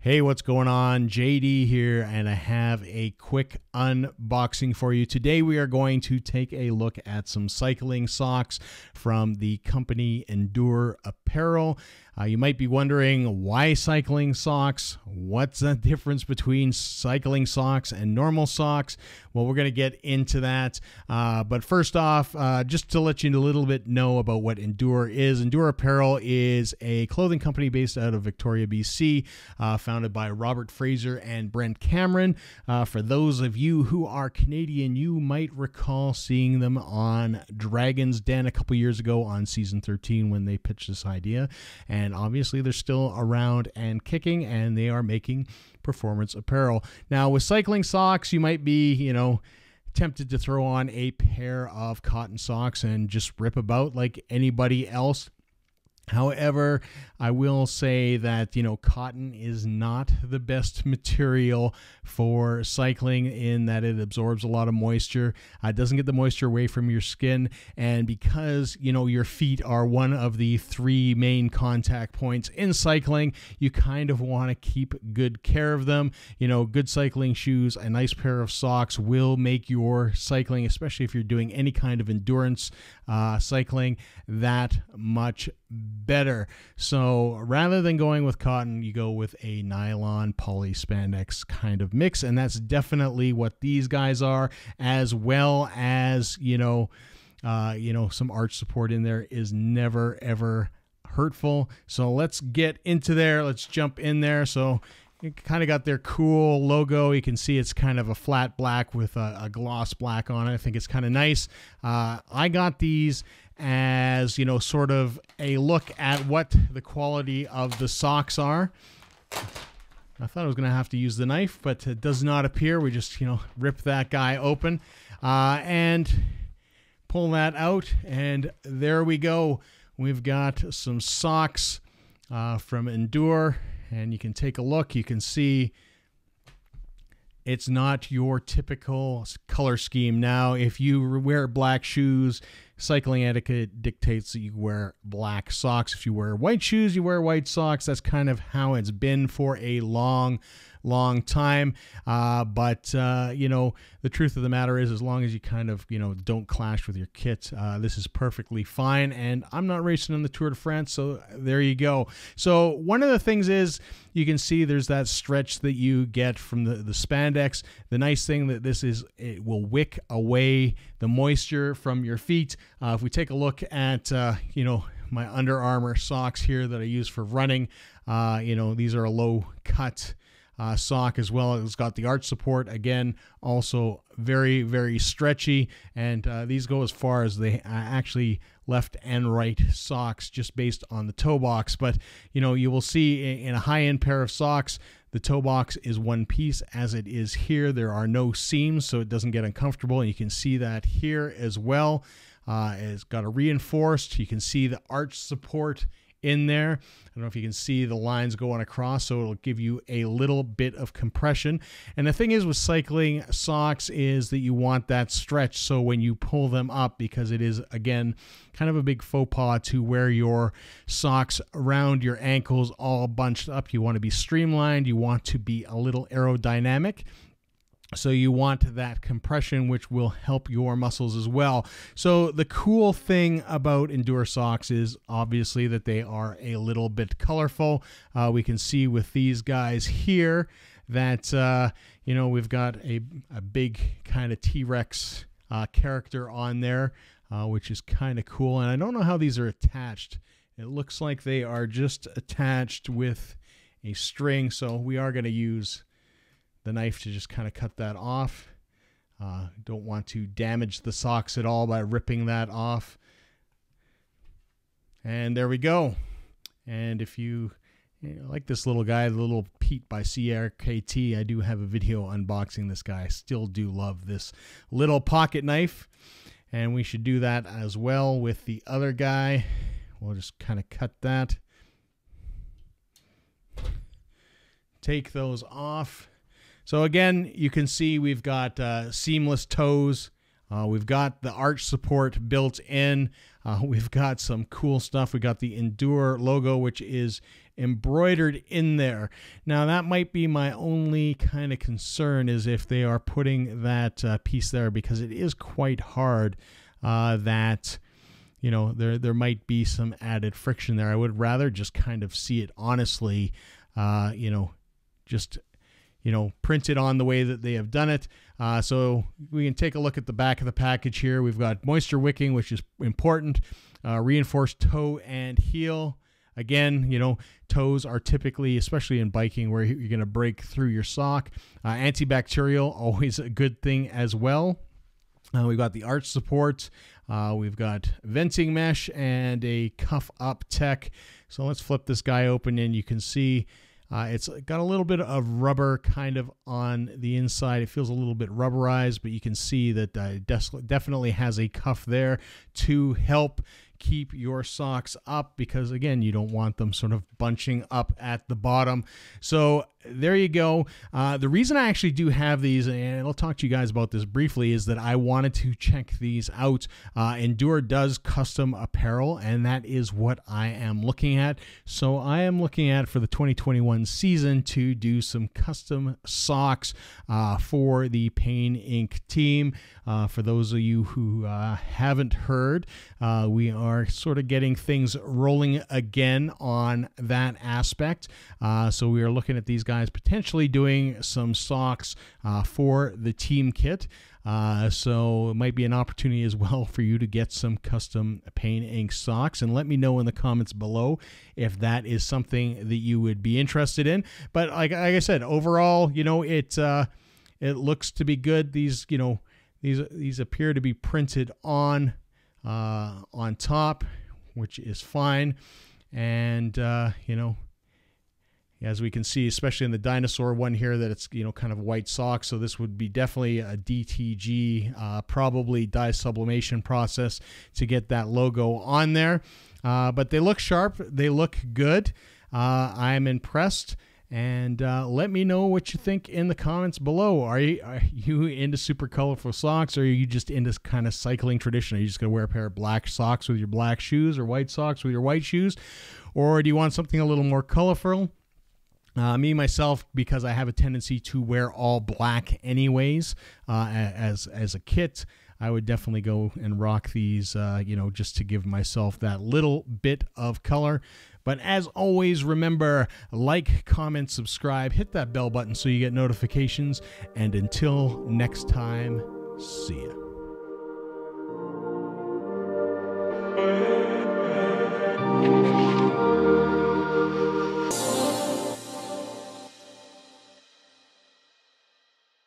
Hey, what's going on? JD here, and I have a quick unboxing for you. Today we are going to take a look at some cycling socks from the company Endur Apparel. You might be wondering, why cycling socks? What's the difference between cycling socks and normal socks? Well, we're going to get into that. But first off, just to let you a little bit know about what Endur is. Endur Apparel is a clothing company based out of Victoria, BC, founded by Robert Fraser and Brent Cameron. For those of you who are Canadian, you might recall seeing them on Dragon's Den a couple years ago on season 13 when they pitched this idea. And obviously they're still around and kicking, and they are making performance apparel. Now with cycling socks, you might be, tempted to throw on a pair of cotton socks and just rip about like anybody else. However, I will say that, cotton is not the best material for cycling in that it absorbs a lot of moisture. It doesn't get the moisture away from your skin. And because, your feet are one of the three main contact points in cycling, you kind of want to keep good care of them. Good cycling shoes, a nice pair of socks will make your cycling, especially if you're doing any kind of endurance cycling, that much better. So rather than going with cotton, you go with a nylon poly spandex kind of mix, and that's definitely what these guys are, as well as some arch support in there is never ever hurtful. So let's get into there. Let's jump in there. So you kind of got their cool logo. You can see it's kind of a flat black with a gloss black on it. I think it's kind of nice. I got these as, sort of a look at what the quality of the socks are. I thought I was going to have to use the knife, but it does not appear. We just, rip that guy open and pull that out, and there we go. We've got some socks from Endur, and you can take a look. You can see it's not your typical color scheme. Now, if you wear black shoes, cycling etiquette dictates that you wear black socks. If you wear white shoes, you wear white socks. That's kind of how it's been for a long time. But the truth of the matter is, as long as you kind of, don't clash with your kit, this is perfectly fine. And I'm not racing in the Tour de France, so there you go. So one of the things is, you can see there's that stretch that you get from the spandex. The nice thing that this is, it will wick away the moisture from your feet. If we take a look at, my Under Armour socks here that I use for running, these are a low cut sock as well. It's got the arch support, again, also very, very stretchy, and these go as far as they actually left and right socks just based on the toe box. But you will see in a high-end pair of socks, the toe box is one piece as it is here. There are no seams, so it doesn't get uncomfortable, and you can see that here as well. It's got a reinforced, you can see the arch support in there. I don't know if you can see the lines going across, so it'll give you a little bit of compression. And the thing is with cycling socks is that you want that stretch, so when you pull them up, because it is, again, kind of a big faux pas to wear your socks around your ankles all bunched up. You want to be streamlined, you want to be a little aerodynamic. So you want that compression, which will help your muscles as well. So the cool thing about Endur socks is obviously that they are a little bit colorful. We can see with these guys here that, we've got a big kind of T-Rex character on there, which is kind of cool. And I don't know how these are attached. It looks like they are just attached with a string. So we are going to use the knife to just kind of cut that off. Don't want to damage the socks at all by ripping that off. And there we go. And if you, like this little guy, the little Pete by CRKT, I do have a video unboxing this guy. I still do love this little pocket knife, and we should do that as well with the other guy. We'll just kind of cut that, take those off. So again, you can see we've got seamless toes We've got the arch support built in. We've got some cool stuff. We got the Endur logo, which is embroidered in there. Now, that might be my only kind of concern, is if they are putting that piece there, because it is quite hard that, you know, there might be some added friction there. I would rather just kind of see it honestly, you know, just, you know, printed on the way that they have done it. So we can take a look at the back of the package here. We've got moisture wicking, which is important, reinforced toe and heel. Again, you know, toes are typically, especially in biking, where you're going to break through your sock. Antibacterial, always a good thing as well. We've got the arch support. We've got venting mesh and a cuff up tech. So let's flip this guy open, and you can see it's got a little bit of rubber kind of on the inside. It feels a little bit rubberized, but you can see that it definitely has a cuff there to help keep your socks up, because again, you don't want them sort of bunching up at the bottom. So there you go. The reason I actually do have these, and I'll talk to you guys about this briefly, is that I wanted to check these out. Endur does custom apparel, and that is what I am looking at. So I am looking at, for the 2021 season, to do some custom socks for the Pain Inc. team. For those of you who haven't heard, we are sort of getting things rolling again on that aspect. So we are looking at these guys potentially doing some socks for the team kit. So it might be an opportunity as well for you to get some custom Pain Inc. socks, and let me know in the comments below if that is something that you would be interested in. But like I said, overall, you know, it looks to be good. These, you know, these appear to be printed on top, which is fine. And you know, as we can see, especially in the dinosaur one here, that it's, you know, kind of white socks. So this would be definitely a DTG, probably dye sublimation process to get that logo on there. But they look sharp. They look good. I'm impressed. And let me know what you think in the comments below. Are you into super colorful socks, or are you just into kind of cycling tradition? Are you just going to wear a pair of black socks with your black shoes, or white socks with your white shoes? Or do you want something a little more colorful? Me, myself, because I have a tendency to wear all black anyways, as a kit, I would definitely go and rock these, you know, just to give myself that little bit of color. But as always, remember, like, comment, subscribe, hit that bell button so you get notifications. And until next time, see ya.